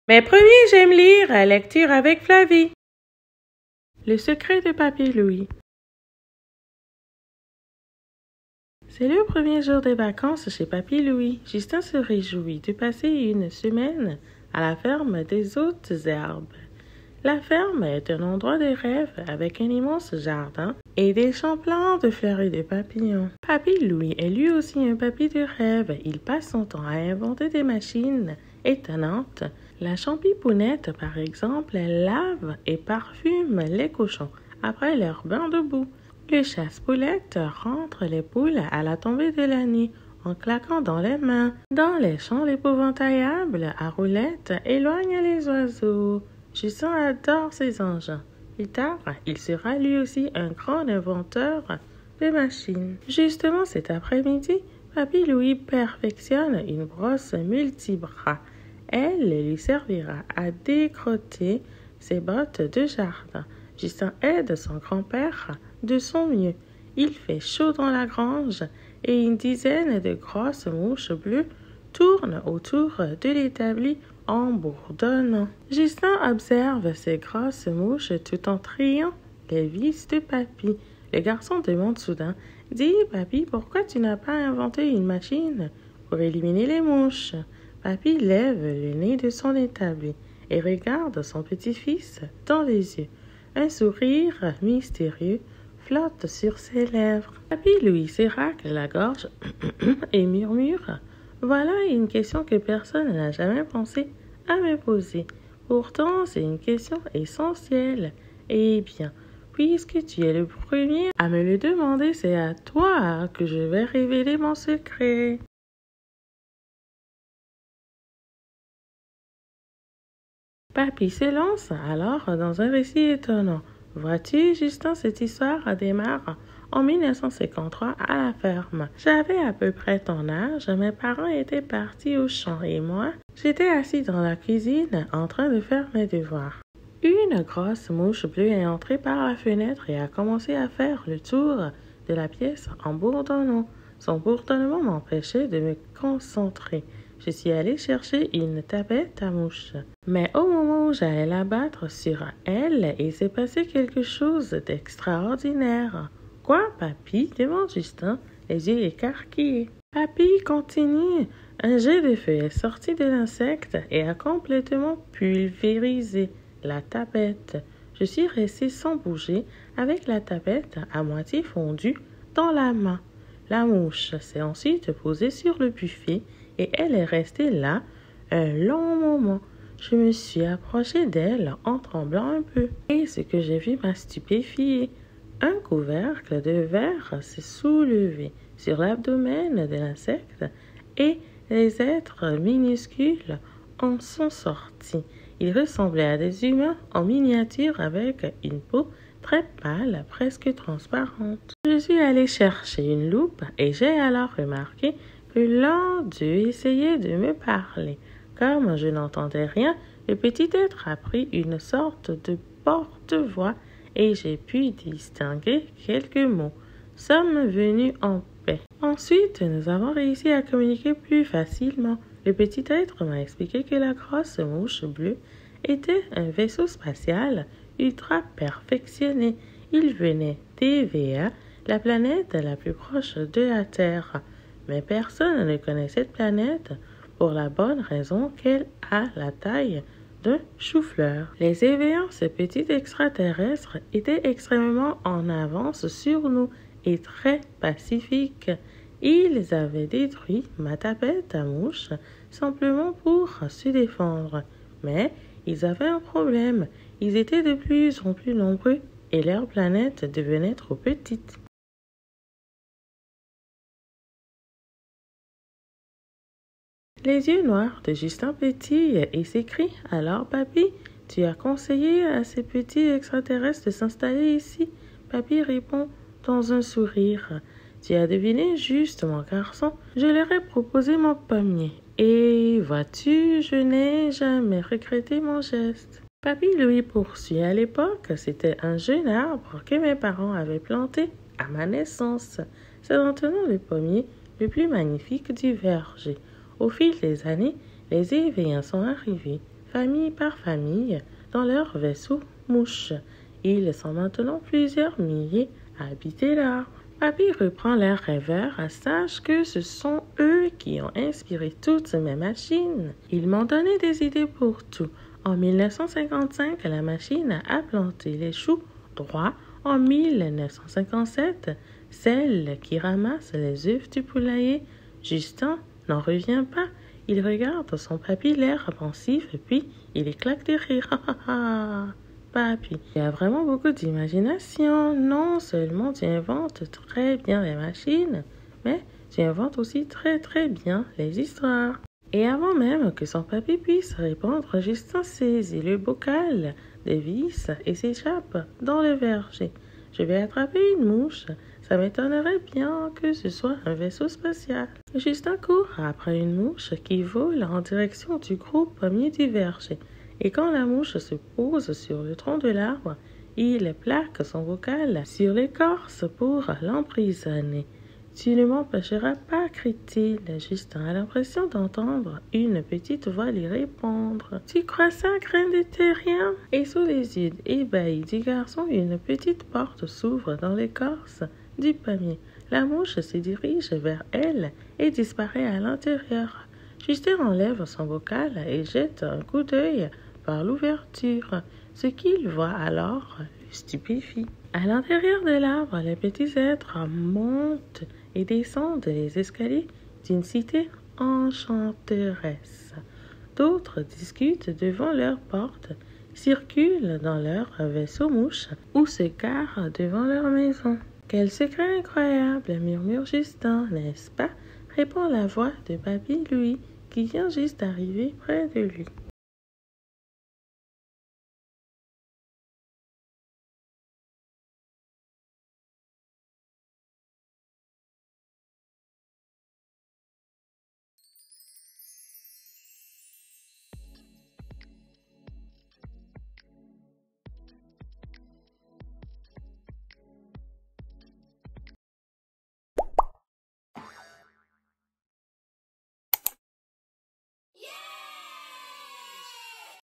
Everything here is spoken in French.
Mais premier, j'aime lire, lecture avec Flavie. Le secret de Papy Louis. C'est le premier jour des vacances chez Papy Louis. Justin se réjouit de passer une semaine à la ferme des Hautes Herbes. La ferme est un endroit de rêve avec un immense jardin et des champs pleins de fleurs et de papillons. Papy Louis est lui aussi un papy de rêve. Il passe son temps à inventer des machines étonnantes. La champipounette, par exemple, lave et parfume les cochons après leur bain de boue. Le chasse-poulette rentre les poules à la tombée de la nuit en claquant dans les mains. Dans les champs, l'épouvantable à roulettes éloigne les oiseaux. Justin adore ces engins. Plus tard, il sera lui aussi un grand inventeur de machines. Justement, cet après-midi, Papy Louis perfectionne une brosse multibras. Elle lui servira à décrotter ses bottes de jardin. Justin aide son grand-père de son mieux. Il fait chaud dans la grange et une dizaine de grosses mouches bleues tournent autour de l'établi en bourdonnant. Justin observe ces grosses mouches tout en triant les vis de Papy. Le garçon demande soudain « Dis, Papy, pourquoi tu n'as pas inventé une machine pour éliminer les mouches ?» Papy lève le nez de son établi et regarde son petit-fils dans les yeux. Un sourire mystérieux flotte sur ses lèvres. Papy Louis s'éracle la gorge et murmure « Voilà une question que personne n'a jamais pensé à me poser. Pourtant, c'est une question essentielle. Eh bien, puisque tu es le premier à me le demander, c'est à toi que je vais révéler mon secret. » Papy se lance alors dans un récit étonnant. Vois-tu, Justin, cette histoire démarre en 1953 à la ferme. J'avais à peu près ton âge, mes parents étaient partis au champ et moi, j'étais assis dans la cuisine en train de faire mes devoirs. Une grosse mouche bleue est entrée par la fenêtre et a commencé à faire le tour de la pièce en bourdonnant. Son bourdonnement m'empêchait de me concentrer. Je suis allée chercher une tapette à mouche. Mais au moment où j'allais la battre sur elle, il s'est passé quelque chose d'extraordinaire. « Quoi, Papy ?» demande Justin, les yeux écarquillés. Papy continue. Un jet de feu est sorti de l'insecte et a complètement pulvérisé la tapette. Je suis restée sans bouger avec la tapette à moitié fondue dans la main. La mouche s'est ensuite posée sur le buffet et elle est restée là un long moment. Je me suis approchée d'elle en tremblant un peu. Et ce que j'ai vu m'a stupéfiée. Un couvercle de verre s'est soulevé sur l'abdomen de l'insecte et les êtres minuscules en sont sortis. Ils ressemblaient à des humains en miniature avec une peau très pâle, presque transparente. Je suis allée chercher une loupe et j'ai alors remarqué que l'un d'eux essayait de me parler. Comme je n'entendais rien, le petit être a pris une sorte de porte-voix et j'ai pu distinguer quelques mots. Sommes venus en paix. Ensuite, nous avons réussi à communiquer plus facilement. Le petit être m'a expliqué que la grosse mouche bleue était un vaisseau spatial ultra perfectionné. Il venait d'EVA, la planète la plus proche de la Terre. Mais personne ne connaît cette planète pour la bonne raison qu'elle a la taille d'un chou-fleur. Les événements, ces petits extraterrestres, étaient extrêmement en avance sur nous et très pacifiques. Ils avaient détruit ma tapette à mouche simplement pour se défendre. Mais ils avaient un problème. Ils étaient de plus en plus nombreux et leur planète devenait trop petite. Les yeux noirs de Justin pétillent et s'écrie « Alors, Papy, tu as conseillé à ces petits extraterrestres de s'installer ici ?» Papy répond dans un sourire « Tu as deviné juste, mon garçon. Je leur ai proposé mon pommier. Et vois-tu, je n'ai jamais regretté mon geste. » Papy Louis poursuit. À l'époque, c'était un jeune arbre que mes parents avaient planté à ma naissance. C'est maintenant le pommier le plus magnifique du verger. Au fil des années, les événements sont arrivés. famille par famille, dans leur vaisseau mouche. Ils sont maintenant plusieurs milliers à habiter l'arbre. Papy reprend l'air rêveur, sache que ce sont eux qui ont inspiré toutes mes machines. Ils m'ont donné des idées pour tout. En 1955, la machine a planté les choux droits. En 1957, celle qui ramasse les œufs du poulailler. Justin n'en revient pas. Il regarde son papy l'air pensif puis il éclate de rire. Papy, il y a vraiment beaucoup d'imagination. Non seulement tu inventes très bien les machines, mais tu inventes aussi très bien les histoires. Et avant même que son papy puisse répondre, Justin saisit le bocal de vis et s'échappe dans le verger. Je vais attraper une mouche. Ça m'étonnerait bien que ce soit un vaisseau spatial. Justin court après une mouche qui vole en direction du gros pommier du verger. Et quand la mouche se pose sur le tronc de l'arbre, il plaque son bocal sur l'écorce pour l'emprisonner. « Tu ne m'empêcheras pas, crie-t-il. Justin a l'impression d'entendre une petite voix lui répondre. « Tu crois ça, grain de terrien ?» Et sous les yeux ébahis du garçon, une petite porte s'ouvre dans l'écorce du pommier. La mouche se dirige vers elle et disparaît à l'intérieur. Justin enlève son bocal et jette un coup d'œil par l'ouverture. Ce qu'il voit alors le stupéfie. À l'intérieur de l'arbre, les petits êtres montent et descendent les escaliers d'une cité enchanteresse. D'autres discutent devant leur porte, circulent dans leur vaisseau mouche ou se garent devant leur maison. « Quel secret incroyable !» murmure Justin, n'est-ce pas? Répond la voix de Papy Louis, qui vient juste d'arriver près de lui.